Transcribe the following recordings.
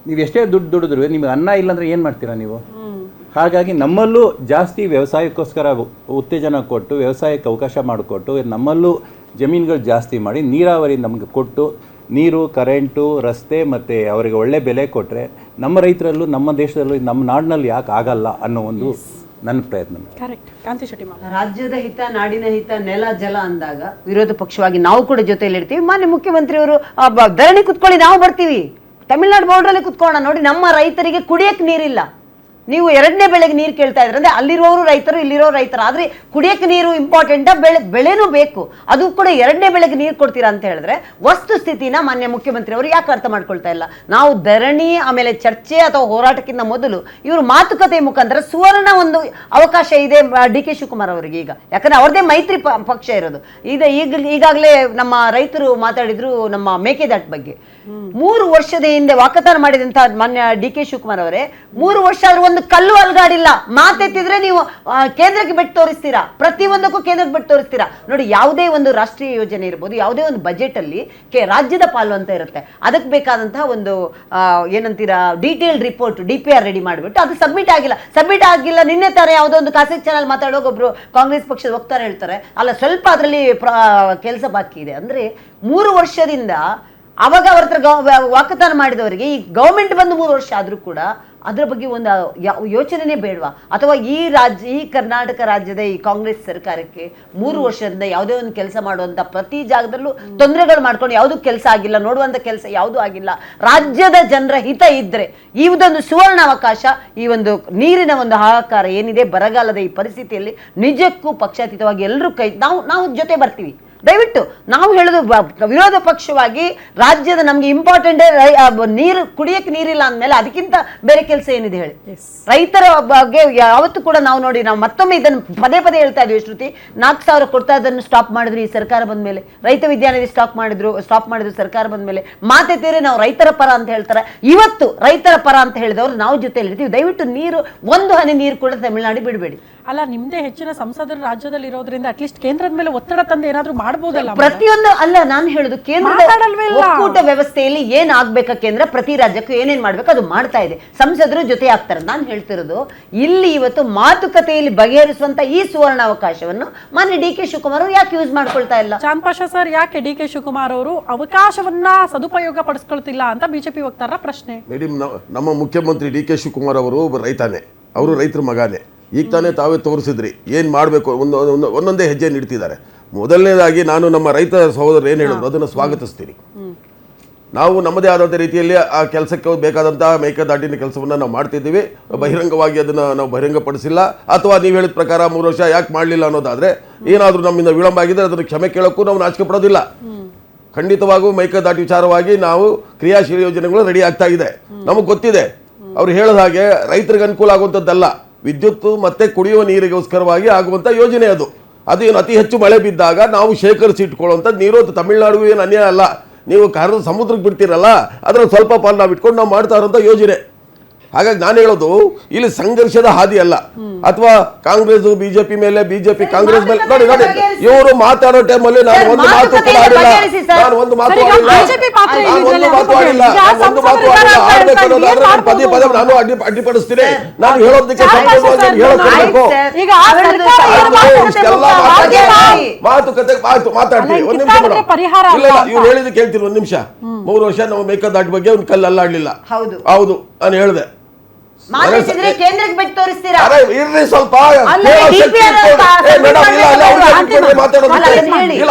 ನೀವು ಎಷ್ಟೇ ದುಡ್ಡು ದುಡಿದ್ರು ನಿಮಗೆ ಅನ್ನ ಇಲ್ಲಾಂದರೆ ಏನು ಮಾಡ್ತೀರಾ ನೀವು? ಹಾಗಾಗಿ ನಮ್ಮಲ್ಲೂ ಜಾಸ್ತಿ ವ್ಯವಸಾಯಕ್ಕೋಸ್ಕರ ಉತ್ತೇಜನ ಕೊಟ್ಟು ವ್ಯವಸಾಯಕ್ಕೆ ಅವಕಾಶ ಮಾಡಿಕೊಟ್ಟು ನಮ್ಮಲ್ಲೂ ಜಮೀನುಗಳು ಜಾಸ್ತಿ ಮಾಡಿ ನೀರಾವರಿ ನಮಗೆ ಕೊಟ್ಟು ನೀರು, ಕರೆಂಟು, ರಸ್ತೆ ಮತ್ತು ಅವರಿಗೆ ಒಳ್ಳೆ ಬೆಲೆ ಕೊಟ್ಟರೆ ನಮ್ಮ ರೈತರಲ್ಲೂ ನಮ್ಮ ದೇಶದಲ್ಲೂ ನಮ್ಮ ನಾಡಿನಲ್ಲಿ ಯಾಕೆ ಆಗಲ್ಲ ಅನ್ನೋ ಒಂದು ನನ್ನ ಪ್ರಯತ್ನ. ರಾಜ್ಯದ ಹಿತ, ನಾಡಿನ ಹಿತ, ನೆಲ ಜಲ ಅಂದಾಗ ವಿರೋಧ ಪಕ್ಷವಾಗಿ ನಾವು ಕೂಡ ಜೊತೆಯಲ್ಲಿ ಇರ್ತೀವಿ. ಮಾನ್ಯ ಮುಖ್ಯಮಂತ್ರಿಯವರು ಧರಣಿ ಕುತ್ಕೊಳ್ಳಿ, ನಾವು ಬರ್ತೀವಿ, ತಮಿಳ್ನಾಡು ಬಾರ್ಡ್ರಲ್ಲಿ ಕುತ್ಕೊಳ್ಳೋಣ. ನೋಡಿ, ನಮ್ಮ ರೈತರಿಗೆ ಕುಡಿಯಕ್ಕೆ ನೀರಿಲ್ಲ. ನೀವು ಎರಡನೇ ಬೆಳೆಗೆ ನೀರು ಕೇಳ್ತಾ ಇದ್ರೆ ಅಂದ್ರೆ ಅಲ್ಲಿರೋರು ರೈತರು, ಇಲ್ಲಿರೋ ರೈತರು. ಆದರೆ ಕುಡಿಯಕ್ಕೆ ನೀರು ಇಂಪಾರ್ಟೆಂಟ್, ಬೆಳೆನೂ ಬೇಕು. ಅದು ಕೂಡ ಎರಡನೇ ಬೆಳೆಗೆ ನೀರು ಕೊಡ್ತೀರಾ ಅಂತ ಹೇಳಿದ್ರೆ ವಸ್ತು ಸ್ಥಿತಿನ ಮಾನ್ಯ ಮುಖ್ಯಮಂತ್ರಿ ಅವರು ಯಾಕೆ ಅರ್ಥ ಮಾಡ್ಕೊಳ್ತಾ ಇಲ್ಲ? ನಾವು ಧರಣಿ ಆಮೇಲೆ ಚರ್ಚೆ ಅಥವಾ ಹೋರಾಟಕ್ಕಿಂತ ಮೊದಲು ಇವರು ಮಾತುಕತೆ ಮುಖಾಂತರ ಸುವರ್ಣ ಒಂದು ಅವಕಾಶ ಇದೆ ಡಿ ಕೆ ಶಿವಕುಮಾರ್ ಅವರಿಗೆ ಈಗ. ಯಾಕಂದ್ರೆ ಅವ್ರದೇ ಮೈತ್ರಿ ಪಕ್ಷ ಇರೋದು. ಈಗಾಗಲೇ ನಮ್ಮ ರೈತರು ಮಾತಾಡಿದ್ರು ನಮ್ಮ ಮೇಕೆದಾಟು ಬಗ್ಗೆ. 3 ವರ್ಷದ ಹಿಂದೆ ವಾಕತಾನ ಮಾಡಿದಂತ ಮಾನ್ಯ ಡಿ ಕೆ ಶಿವಕುಮಾರ್ ಅವರೇ, 3 ವರ್ಷ ಆದ್ರೂ ಒಂದು ಕಲ್ಲು ಅಲ್ಗಾಡಿಲ್ಲ. ಮಾತೆತ್ತಿದ್ರೆ ನೀವು ಕೇಂದ್ರಕ್ಕೆ ಬಿಟ್ಟು ತೋರಿಸ್ತೀರಾ, ಪ್ರತಿಯೊಂದಕ್ಕೂ ಕೇಂದ್ರಕ್ಕೆ ಬಿಟ್ಟು ತೋರಿಸ್ತೀರಾ. ನೋಡಿ, ಯಾವುದೇ ಒಂದು ರಾಷ್ಟ್ರೀಯ ಯೋಜನೆ ಇರ್ಬೋದು, ಯಾವುದೇ ಒಂದು ಬಜೆಟ್ ಅಲ್ಲಿ ರಾಜ್ಯದ ಪಾಲು ಅಂತ ಇರುತ್ತೆ. ಅದಕ್ಕೆ ಬೇಕಾದಂತಹ ಒಂದು ಏನಂತೀರಾ ಡೀಟೇಲ್ಡ್ ರಿಪೋರ್ಟ್ DPR ರೆಡಿ ಮಾಡಿಬಿಟ್ಟು ಅದು ಸಬ್ಮಿಟ್ ಆಗಿಲ್ಲ. ನಿನ್ನೆ ತಾನೇ ಯಾವುದೋ ಒಂದು ಖಾಸಗಿ ಚಾನಲ್ ಮಾತಾಡೋಕೆ ಒಬ್ರು ಕಾಂಗ್ರೆಸ್ ಪಕ್ಷದ ವಕ್ತಾರ ಹೇಳ್ತಾರೆ, ಅಲ್ಲ ಸ್ವಲ್ಪ ಅದರಲ್ಲಿ ಕೆಲಸ ಬಾಕಿ ಇದೆ. ಅಂದ್ರೆ 3 ವರ್ಷದಿಂದ ಅವಾಗ ಅವ್ರ ಹತ್ರ ವಾಕತಾನ ಮಾಡಿದವರಿಗೆ ಈ ಗೌರ್ಮೆಂಟ್ ಬಂದು 3 ವರ್ಷ ಆದ್ರೂ ಕೂಡ ಅದರ ಬಗ್ಗೆ ಒಂದು ಯೋಚನೆನೇ ಬೇಡವಾ? ಅಥವಾ ಈ ಕರ್ನಾಟಕ ರಾಜ್ಯದ ಈ ಕಾಂಗ್ರೆಸ್ ಸರ್ಕಾರಕ್ಕೆ 3 ವರ್ಷದಿಂದ ಯಾವುದೇ ಒಂದು ಕೆಲಸ ಮಾಡುವಂತ ಪ್ರತಿ ಜಾಗದಲ್ಲೂ ತೊಂದರೆಗಳು ಮಾಡ್ಕೊಂಡು ಯಾವುದೂ ಕೆಲಸ ಆಗಿಲ್ಲ, ನೋಡುವಂತ ಕೆಲಸ ಯಾವುದೂ ಆಗಿಲ್ಲ. ರಾಜ್ಯದ ಜನರ ಹಿತ ಇದ್ರೆ ಇದೊಂದು ಸುವರ್ಣ ಅವಕಾಶ. ಈ ಒಂದು ನೀರಿನ ಒಂದು ಹಾಹಾಕಾರ ಏನಿದೆ, ಬರಗಾಲದ ಈ ಪರಿಸ್ಥಿತಿಯಲ್ಲಿ ನಿಜಕ್ಕೂ ಪಕ್ಷಾತೀತವಾಗಿ ಎಲ್ಲರೂ ನಾವು ಜೊತೆ ಬರ್ತೀವಿ. ದಯವಿಟ್ಟು ನಾವು ಹೇಳೋದು ವಿರೋಧ ಪಕ್ಷವಾಗಿ ರಾಜ್ಯದ ನಮ್ಗೆ ಇಂಪಾರ್ಟೆಂಟ್ ನೀರು, ಕುಡಿಯಕ್ಕೆ ನೀರಿಲ್ಲ ಅಂದಮೇಲೆ ಅದಕ್ಕಿಂತ ಬೇರೆ ಕೆಲಸ ಏನಿದೆ ಹೇಳಿ? ರೈತರ ಬಗ್ಗೆ ಯಾವತ್ತೂ ಕೂಡ ನಾವು ನೋಡಿ, ನಾವು ಮತ್ತೊಮ್ಮೆ ಇದನ್ನು ಪದೇ ಹೇಳ್ತಾ ಇದೀವಿ. ಶ್ರುತಿ, 4,000 ಕೊಡ್ತಾ ಇದನ್ನು ಸ್ಟಾಪ್ ಮಾಡಿದ್ರು ಈ ಸರ್ಕಾರ ಬಂದ ಮೇಲೆ. ರೈತ ವಿದ್ಯಾನಿಧಿ ಸ್ಟಾಪ್ ಮಾಡಿದ್ರು ಸರ್ಕಾರ ಬಂದ ಮೇಲೆ. ಮಾತೆತ್ತಿದ್ರೆ ನಾವು ರೈತರ ಪರ ಅಂತ ಹೇಳ್ತಾರೆ. ಇವತ್ತು ರೈತರ ಪರ ಅಂತ ಹೇಳಿದವರು ನಾವು ಜೊತೆಯಲ್ಲಿ ಇರ್ತೀವಿ. ದಯವಿಟ್ಟು ನೀರು, ಒಂದು ಹನಿ ನೀರು ಕೂಡ ತಮಿಳುನಾಡು ಬಿಡಬೇಡಿ. ಅಲ್ಲ, ನಿಮ್ದೇ ಹೆಚ್ಚಿನ ಸಂಸದರು ರಾಜ್ಯದಲ್ಲಿ ಇರೋದ್ರಿಂದ ಅಟ್ಲೀಸ್ಟ್ ಕೇಂದ್ರದ ಮೇಲೆ ಒತ್ತಡ ತಂದು ಏನಾದ್ರೂ ಮಾಡಬಹುದಲ್ಲ? ಪ್ರತಿಯೊಂದು ಅಲ್ಲ, ನಾನು ಹೇಳುದು ಕೇಂದ್ರದ ಒಕ್ಕೂಟ ವ್ಯವಸ್ಥೆಯಲ್ಲಿ ಏನ್ ಆಗ್ಬೇಕಾ, ಕೇಂದ್ರ ಪ್ರತಿ ರಾಜ್ಯಕ್ಕೂ ಏನೇನ್ ಮಾಡ್ಬೇಕು ಅದು ಮಾಡ್ತಾ ಇದೆ. ಸಂಸದರು ಜೊತೆ ಆಗ್ತಾರೆ. ನಾನು ಹೇಳ್ತಿರೋದು ಇಲ್ಲಿ ಇವತ್ತು ಮಾತುಕತೆಯಲ್ಲಿ ಬಗೆಹರಿಸುವಂತ ಈ ಸುವರ್ಣ ಅವಕಾಶವನ್ನು ಮಾನ್ಯ ಡಿ ಕೆ ಶಿವಕುಮಾರ್ ಅವರು ಯಾಕೆ ಯೂಸ್ ಮಾಡ್ಕೊಳ್ತಾ ಇಲ್ಲ? ಚಾಂದ್ ಪಾಷಾ ಸರ್, ಯಾಕೆ ಡಿ ಕೆ ಶಿವಕುಮಾರ್ ಅವರು ಅವಕಾಶವನ್ನ ಸದುಪಯೋಗ ಪಡಿಸ್ಕೊಳ್ತಿಲ್ಲ ಅಂತ ಬಿಜೆಪಿ ವಕ್ತಾರರ ಪ್ರಶ್ನೆ. ಮೇಡಮ್, ನಮ್ಮ ಮುಖ್ಯಮಂತ್ರಿ ಡಿ ಕೆ ಶಿವಕುಮಾರ್ ಅವರು ರೈತಾನೆ, ಅವರು ರೈತರ ಮಗಾನೆ. ಈಗ ತಾನೇ ತಾವೇ ತೋರಿಸಿದ್ರಿ ಏನು ಮಾಡಬೇಕು, ಒಂದೊಂದೇ ಹೆಜ್ಜೆ ನೀಡ್ತಿದ್ದಾರೆ. ಮೊದಲನೇದಾಗಿ ನಾನು ನಮ್ಮ ರೈತ ಸಹೋದರರು ಏನು ಹೇಳಿದ್ರು ಅದನ್ನು ಸ್ವಾಗತಿಸ್ತೀನಿ. ನಾವು ನಮ್ಮದೇ ಆದಂಥ ರೀತಿಯಲ್ಲಿ ಆ ಕೆಲಸಕ್ಕೆ ಬೇಕಾದಂಥ ಮೇಕೆದಾಟಿನ ಕೆಲಸವನ್ನು ನಾವು ಮಾಡ್ತಿದ್ದೀವಿ. ಬಹಿರಂಗವಾಗಿ ಅದನ್ನು ನಾವು ಬಹಿರಂಗಪಡಿಸಿಲ್ಲ. ಅಥವಾ ನೀವು ಹೇಳಿದ ಪ್ರಕಾರ 3 ವರ್ಷ ಯಾಕೆ ಮಾಡಲಿಲ್ಲ ಅನ್ನೋದಾದರೆ, ಏನಾದರೂ ನಮ್ಮಿಂದ ವಿಳಂಬ ಆಗಿದ್ದರೆ ಅದನ್ನು ಕ್ಷಮೆ ಕೇಳೋಕ್ಕೂ ನಾವು ನಾಚಿಕೆ ಪಡೋದಿಲ್ಲ. ಖಂಡಿತವಾಗೂ ಮೇಕೆದಾಟಿ ವಿಚಾರವಾಗಿ ನಾವು ಕ್ರಿಯಾಶೀಲ ಯೋಜನೆಗಳು ರೆಡಿ ಆಗ್ತಾ ಇದೆ. ನಮಗೆ ಗೊತ್ತಿದೆ, ಅವ್ರು ಹೇಳಿದ ಹಾಗೆ ರೈತರಿಗೆ ಅನುಕೂಲ ಆಗುವಂಥದ್ದಲ್ಲ, ವಿದ್ಯುತ್ ಮತ್ತು ಕುಡಿಯುವ ನೀರಿಗೋಸ್ಕರವಾಗಿ ಆಗುವಂಥ ಯೋಜನೆ ಅದು. ಏನು ಅತಿ ಹೆಚ್ಚು ಮಳೆ ಬಿದ್ದಾಗ ನಾವು ಶೇಖರಿಸಿ ಇಟ್ಕೊಳ್ಳುವಂಥದ್ದು ನೀರು. ತಮಿಳುನಾಡಿಗೂ ಏನು ಅನ್ಯಾಯ ಅಲ್ಲ. ನೀವು ಸಮುದ್ರಕ್ಕೆ ಬಿಡ್ತೀರಲ್ಲ, ಅದರ ಸ್ವಲ್ಪ ಪಾಲು ನಾವು ಇಟ್ಕೊಂಡು ನಾವು ಮಾಡ್ತಾ ಇರೋಂಥ ಯೋಜನೆ. ಹಾಗಾಗಿ ನಾನು ಹೇಳೋದು ಇಲ್ಲಿ ಸಂಘರ್ಷದ ಹಾದಿ ಅಲ್ಲ, ಅಥವಾ ಕಾಂಗ್ರೆಸ್ ಬಿಜೆಪಿ ಮೇಲೆ, ಬಿಜೆಪಿ ಕಾಂಗ್ರೆಸ್ ಮೇಲೆ. ನೋಡಿ ಇವರು ಮಾತಾಡೋ ಟೈಮಲ್ಲಿ ನಾನು ಒಂದು ಮಾತು ಕೂಡ ಆಡಿಲ್ಲ. ಪದೇ ಪದೇ ನಾನು ಅಡ್ಡಿಪಡಿಸ್ತೀನಿ. ನಾನು ಹೇಳೋದಕ್ಕೆ ಹೇಳಬೇಕು. ಮಾತುಕತೆ ಮಾತಾಡ್ತೀವಿ. ಒಂದ್ ನಿಮಿಷ ಮೇಡಮ್, ಇವ್ರು ಹೇಳಿದ್ದು ಕೇಳ್ತೀನಿ. 1 ನಿಮಿಷ. 3 ವರ್ಷ ನಾವು ಮೇಕೆದಾಟು ಬಗ್ಗೆ ಒಂದು ಕಲ್ಲು ಅಲ್ಲಾಡ್ಲಿಲ್ಲ. ಹೌದು, ನಾನು ಹೇಳಿದೆ. ಕೇಂದ್ರಕ್ಕೆ ಬಿಟ್ಟು ತೋರಿಸ್ತೀರಾ? ಇರ್ರಿ ಸ್ವಲ್ಪ.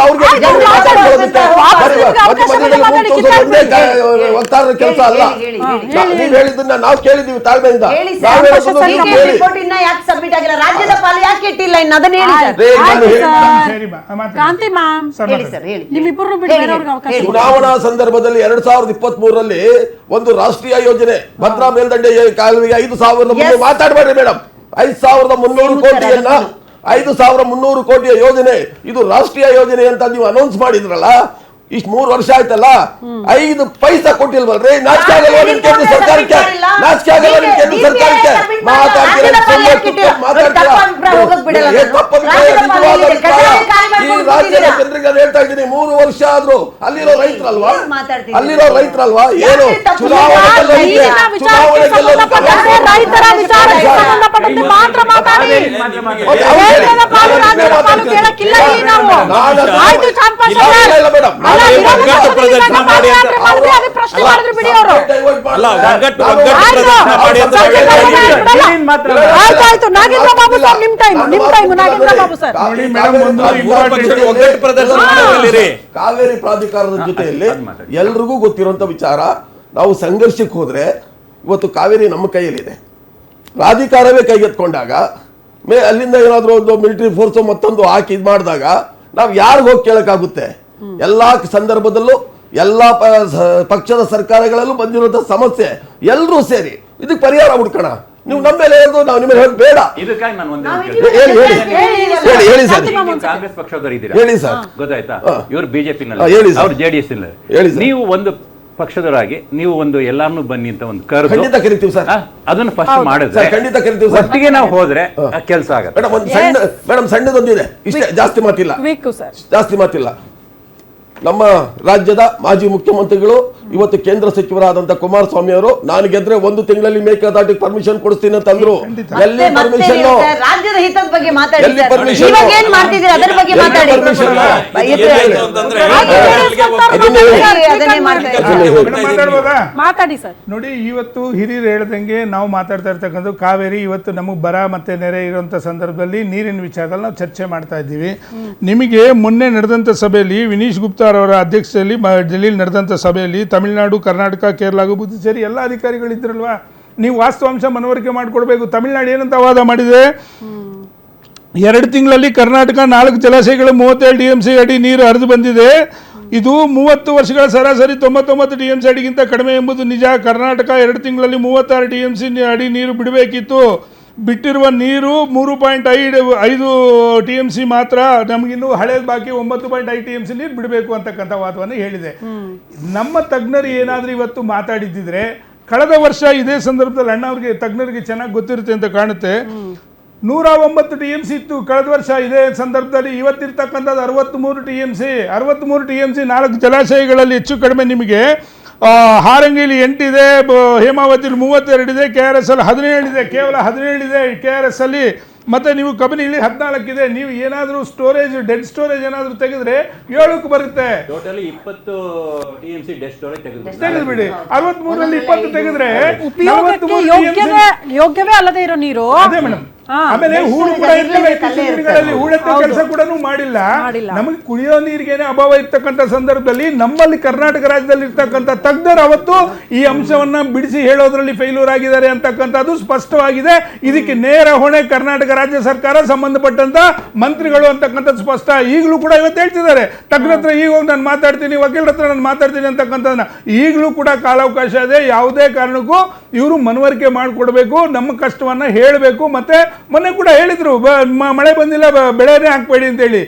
ವಕ್ತಾರರ ಕೆಲಸ ಅಲ್ಲ. ನೀವು ಹೇಳಿದ್ದನ್ನ ನಾವು ಕೇಳಿದೀವಿ ತಾಳ್ಮೆಯಿಂದ. ರಾಜ್ಯದ ಪಾಲು ಯಾಕೆ ಇಟ್ಟಿಲ್ಲ ಇನ್ನು ಅದನ್ನ ಹೇಳಿ. ಚುನಾವಣಾ ಸಂದರ್ಭದಲ್ಲಿ 2023ರಲ್ಲಿ ಒಂದು ರಾಷ್ಟ್ರೀಯ ಯೋಜನೆ ಭದ್ರಾ ಮೇಲ್ದಂಡೆ ಕಾಲುವೆಗೆ 5,300 ಮಾತಾಡಬೇಡ್ರಿ ಮೇಡಮ್. 5,300 ಕೋಟಿಯನ್ನ 5,300 ಕೋಟಿಯ ಯೋಜನೆ, ಇದು ರಾಷ್ಟ್ರೀಯ ಯೋಜನೆ ಅಂತ ನೀವು ಅನೌನ್ಸ್ ಮಾಡಿದ್ರಲ್ಲ. ಇಷ್ಟು 3 ವರ್ಷ ಆಯ್ತಲ್ಲ, 5 ಪೈಸಾ ಕೊಟ್ಟಿಲ್ವಲ್ರಿ? ನಾಚಿಕೆ ಆಗಲ್ವಾ ನಿಮ್ ಕೇಂದ್ರ ಸರ್ಕಾರಕ್ಕೆ? ನಾಚಿಕೆ ಆಗಲ್ವಾ ನಿಮ್ ಕೇಂದ್ರ ಸರ್ಕಾರಕ್ಕೆ? ಮಾತಾಡ್ತೀರಾ ಈ ರಾಜ್ಯದ ಜನರಿಗೆ ನಾನು ಹೇಳ್ತಾ ಇದ್ದೀನಿ 3 ವರ್ಷ ಆದ್ರೂ ಅಲ್ಲಿರೋ ರೈತರಲ್ವಾ ಏನ್ ಮಾತಾಡ್ತಿದ್ದೀರಿ? ಅಲ್ಲಿರೋ ರೈತರಲ್ವಾ ಏನು ಯಾಕೆ ತಪ್ಪು ಚುನಾವಣೆ ನೀರಿನ ವಿಚಾರಕ್ಕೆ ಸಂಬಂಧಪಟ್ಟಂತೆ ರೈತರ ವಿಚಾರಕ್ಕೆ ಸಂಬಂಧಪಟ್ಟಂತೆ ಮಾತ್ರ ಮಾತಾಡಿ. ಕೇಂದ್ರದ ಪಾಲು ರಾಜ್ಯದ ಪಾಲು ಕೇಳಕ್ಕಿಲ್ಲ ಇಲ್ಲಿ ನಾವು. ಆಯ್ತು ಚಾಂಪಾ ಸರ್. ಅಲ್ಲ, ಒಗ್ಗಟ್ಟು ಪ್ರದರ್ಶನ ಮಾಡಿ ಅಂತ ಮಾಡಿದ್ರೆ ಅದಕ್ಕೆ ಪ್ರಶ್ನೆ ಮಾಡಿದ್ರು ಬಿಡಿ ಅವರು. ಅಲ್ಲ, ಒಗ್ಗಟ್ಟು ಪ್ರದರ್ಶನ ಮಾಡಿ ಅಂತ ಆಯ್ತು ನಾಗೇಂದ್ರ ಬಾಬು ಸರ್ ನಿಮ್ ಟೈಮ್ ನಾಗೇಂದ್ರ ಬಾಬು ಸರ್. ನೋಡಿ ಮೇಡಮ್, ಒಂದು ಪಕ್ಷಗಳು ಒಗ್ಗಟ್ಟು ಪ್ರದರ್ಶನ ಮಾಡೋದ್ರಲ್ಲಿ ಕಾವೇರಿ ಪ್ರಾಧಿಕಾರದ ಜೊತೆಯಲ್ಲಿ ಎಲ್ರಿಗೂ ಗೊತ್ತಿರುವಂತ ವಿಚಾರ, ನಾವು ಸಂಘರ್ಷಕ್ಕೆ ಹೋದ್ರೆ ಇವತ್ತು ಕಾವೇರಿ ನಮ್ಮ ಕೈಯಲ್ಲಿದೆ. ಪ್ರಾಧಿಕಾರವೇ ಕೈಗೆತ್ಕೊಂಡಾಗ ಅಲ್ಲಿಂದ ಏನಾದ್ರೂ ಒಂದು ಮಿಲಿಟರಿ ಫೋರ್ಸ್ ಮತ್ತೊಂದು ಹಾಕಿ ಇದು ಮಾಡಿದಾಗ ನಾವು ಯಾರಿಗ ಹೋಗಿ ಕೇಳಕ್ಕಾಗುತ್ತೆ? ಎಲ್ಲಾ ಸಂದರ್ಭದಲ್ಲೂ ಎಲ್ಲಾ ಪಕ್ಷದ ಸರ್ಕಾರಗಳಲ್ಲೂ ಬಂದಿರುವಂತಹ ಸಮಸ್ಯೆ ಎಲ್ಲರೂ ಸೇರಿ ಇದಕ್ಕೆ ಪರಿಹಾರ ಹುಡ್ಕೋಣ. ನೀವು ನಮ್ಮ ಮೇಲೆ ಹೇಳಿದ್ರು ನಾವು ನಿಮ್ಮ ಮೇಲೆ ಬೇಡ. ಇದಕ್ಕಾಗಿ ನಾನು ಒಂದು ಹೇಳಿ ಸರ್. ಕಾಂಗ್ರೆಸ್ ಪಕ್ಷದವರು ಇದ್ದೀರಾ, ಹೇಳಿ ಸರ್. ಗೊತ್ತಾಯ್ತಾ? ಇವರು ಬಿಜೆಪಿ ಹೇಳಿ ಸರ್. ಅವ್ರು JDS ಇಲ್ಲ. ಹೇಳಿ ಸರ್. ನೀವು ಒಂದು ಪಕ್ಷದವರಾಗಿ ನೀವು ಒಂದು ಎಲ್ಲಾರನ್ನೂ ಬನ್ನಿ ಅಂತ ಒಂದು ಕರೆದು ಖಂಡಿತ ಕರಿತೀವಿ ಸರ್. ಅದನ್ನ ಫಸ್ಟ್ ಮಾಡಿದ್ರೆ ಸರ್, ಖಂಡಿತ ಕರಿತೀವಿ ಸರ್. ಒಟ್ಟಿಗೆ ನಾವು ಹೋದ್ರೆ ಕೆಲಸ ಆಗುತ್ತೆ. ಮೇಡಮ್ ಒಂದು ಮೇಡಮ್ ಸಣ್ಣದೊಂದಿದೆ, ಇಷ್ಟೇ, ಜಾಸ್ತಿ ಮಾತಿಲ್ಲ. Week sir. ಜಾಸ್ತಿ ಮಾತಿಲ್ಲ. ನಮ್ಮ ರಾಜ್ಯದ ಮಾಜಿ ಮುಖ್ಯಮಂತ್ರಿಗಳು ಇವತ್ತು ಕೇಂದ್ರ ಸಚಿವರಾದಂತ ಕುಮಾರಸ್ವಾಮಿ ಅವರು ನಾನು ಗೆದ್ರೆ 1 ತಿಂಗಳಲ್ಲಿ ಮೇಕೆದಾಟಿಗೆ ಪರ್ಮಿಷನ್ ಕೊಡಿಸ್ತೀನಿ ಅಂತ ಅಂದ್ರು. ಎಲ್ಲಿ ಪರ್ಮಿಷನ್? ರಾಜ್ಯದ ಹಿತದ ಬಗ್ಗೆ ಮಾತಾಡಿ ಎಲ್ಲಿ ಸರ್. permission? ಇವಾಗ ಏನ್ ಮಾಡ್ತಿದ್ದೀರಿ ಅದರ ಬಗ್ಗೆ ಮಾತಾಡಿ. ಅದನ್ನೇ ಮಾತಾಡ್ಬೋದಾ? ಮಾತಾಡಿ ಸರ್. ನೋಡಿ, ಇವತ್ತು ಹಿರಿಯರು ಹೇಳ್ದಂಗೆ ನಾವು ಮಾತಾಡ್ತಾ ಇರ್ತಕ್ಕಂಥ ಕಾವೇರಿ ಇವತ್ತು ನಮಗೆ ಬರ ಮತ್ತೆ ನೆರೆ ಇರುವಂತ ಸಂದರ್ಭದಲ್ಲಿ ನೀರಿನ ವಿಚಾರದಲ್ಲಿ ನಾವು ಚರ್ಚೆ ಮಾಡ್ತಾ ಇದ್ದೀವಿ. ನಿಮಗೆ ಮೊನ್ನೆ ನಡೆದಂತ ಸಭೆಯಲ್ಲಿ ವಿನೀಶ್ ಗುಪ್ತಾ ಅವರ ಅಧ್ಯಕ್ಷತೆಯಲ್ಲಿ ಡೆಲ್ಲಿಯಲ್ಲಿ ನಡೆದಂತ ಸಭೆಯಲ್ಲಿ ತಮಿಳುನಾಡು, ಕರ್ನಾಟಕ, ಕೇರಳ, ಪುದುಚೇರಿ ಎಲ್ಲ ಅಧಿಕಾರಿಗಳಿದ್ರಲ್ವಾ? ನೀವು ವಾಸ್ತವಾಂಶ ಮನವರಿಕೆ ಮಾಡಿಕೊಡ್ಬೇಕು. ತಮಿಳುನಾಡು ಏನಂತ ವಾದ ಮಾಡಿದೆ? 2 ತಿಂಗಳಲ್ಲಿ ಕರ್ನಾಟಕ 4 ಜಲಾಶಯಗಳು 37 TMC ಅಡಿ ನೀರು ಹರಿದು ಬಂದಿದೆ. ಇದು 30 ವರ್ಷಗಳ ಸರಾಸರಿ 99 TMC ಅಡಿಗಿಂತ ಕಡಿಮೆ ಎಂಬುದು ನಿಜ. ಕರ್ನಾಟಕ 2 ತಿಂಗಳಲ್ಲಿ 36 TMC ಅಡಿ ನೀರು ಬಿಡಬೇಕಿತ್ತು. ಬಿಟ್ಟಿರುವ ನೀರು 3.5 TMC ಮಾತ್ರ. ನಮಗಿನ್ನೂ ಹಳೇದು ಬಾಕಿ 9.5 TMC ನೀರು ಬಿಡಬೇಕು ಅಂತಕ್ಕಂಥ ವಾದವನ್ನು ಹೇಳಿದೆ. ನಮ್ಮ ತಜ್ಞರು ಏನಾದರೂ ಇವತ್ತು ಮಾತಾಡಿದ್ದಿದ್ರೆ, ಕಳೆದ ವರ್ಷ ಇದೇ ಸಂದರ್ಭದಲ್ಲಿ ಅಣ್ಣವ್ರಿಗೆ ತಜ್ಞರಿಗೆ ಚೆನ್ನಾಗಿ ಗೊತ್ತಿರುತ್ತೆ ಅಂತ ಕಾಣುತ್ತೆ, 109 TMC ಇತ್ತು ಕಳೆದ ವರ್ಷ ಇದೇ ಸಂದರ್ಭದಲ್ಲಿ. ಇವತ್ತಿರ್ತಕ್ಕಂಥದ್ದು 63 TMC. 63 TMC 4 ಜಲಾಶಯಗಳಲ್ಲಿ ಹೆಚ್ಚು ಕಡಿಮೆ. ನಿಮಗೆ ಹಾರಂಗಿಲಿ 8 ಇದೆ, ಹೇಮಾವತಿಲಿ 32 ಇದೆ, KRS ಅಲ್ಲಿ 17 ಇದೆ, ಕೇವಲ 17 ಇದೆ KRS ಅಲ್ಲಿ. ಮತ್ತೆ ನೀವು ಕಬಿನಿಲಿ 14 ಇದೆ. ನೀವು ಏನಾದರೂ ಸ್ಟೋರೇಜ್, ಡೆಡ್ ಸ್ಟೋರೇಜ್ ಏನಾದರೂ ತೆಗೆದ್ರೆ 7ಕ್ಕೆ ಬರುತ್ತೆ. ಟೋಟಲಿ 20 TMC ಡೆಡ್ ಸ್ಟೋರೇಜ್ ತೆಗೆದ್ಬಿಡಿ. 63ರಲ್ಲಿ 20 ತೆಗೆದ್ರೆ ಉಪಯೋಗಕ್ಕೆ ಯೋಗ್ಯವೇ ಅಲ್ಲದೆ ಇರೋ ನೀರು. ಅದೇ ಮೇಡಮ್. ಆಮೇಲೆ ಹೂಳು ಕೂಡ ಇರ್ತವೆ, ಹೂಳೆತ್ತ ಕೆಲಸ ಕೂಡ ಮಾಡಿಲ್ಲ. ನಮಗೆ ಕುಡಿಯೋ ನೀರಿಗೇನೆ ಅಭಾವ ಇರ್ತಕ್ಕಂಥ ಸಂದರ್ಭದಲ್ಲಿ ನಮ್ಮಲ್ಲಿ ಕರ್ನಾಟಕ ರಾಜ್ಯದಲ್ಲಿ ಇರ್ತಕ್ಕಂಥ ತಜ್ಞರು ಅವತ್ತು ಈ ಅಂಶವನ್ನ ಬಿಡಿಸಿ ಹೇಳೋದ್ರಲ್ಲಿ ಫೇಲ್ಯೂರ್ ಆಗಿದ್ದಾರೆ ಅಂತಕ್ಕಂಥದ್ದು ಸ್ಪಷ್ಟವಾಗಿದೆ. ಇದಕ್ಕೆ ನೇರ ಹೊಣೆ ಕರ್ನಾಟಕ ರಾಜ್ಯ ಸರ್ಕಾರ, ಸಂಬಂಧಪಟ್ಟಂತ ಮಂತ್ರಿಗಳು ಅಂತಕ್ಕಂಥದ್ದು ಸ್ಪಷ್ಟ. ಈಗಲೂ ಕೂಡ ಇವತ್ತು ಹೇಳ್ತಿದ್ದಾರೆ, ತಜ್ಞರ ಹತ್ರ ಈಗ ಹೋಗಿ ನಾನು ಮಾತಾಡ್ತೀನಿ, ವಕೀಲರ ಹತ್ರ ನಾನು ಮಾತಾಡ್ತೀನಿ ಅಂತಕ್ಕಂಥದ್ದನ್ನ. ಈಗಲೂ ಕೂಡ ಕಾಲಾವಕಾಶ ಇದೆ. ಯಾವುದೇ ಕಾರಣಕ್ಕೂ ಇವರು ಮನವರಿಕೆ ಮಾಡಿಕೊಡ್ಬೇಕು, ನಮ್ಮ ಕಷ್ಟವನ್ನ ಹೇಳಬೇಕು. ಮತ್ತೆ ಮೊನ್ನೆ ಕೂಡ ಹೇಳಿದ್ರು, ಮಳೆ ಬಂದಿಲ್ಲ, ಬೆಳೆನೇ ಹಾಕ್ಬೇಡಿ ಅಂತ ಹೇಳಿ.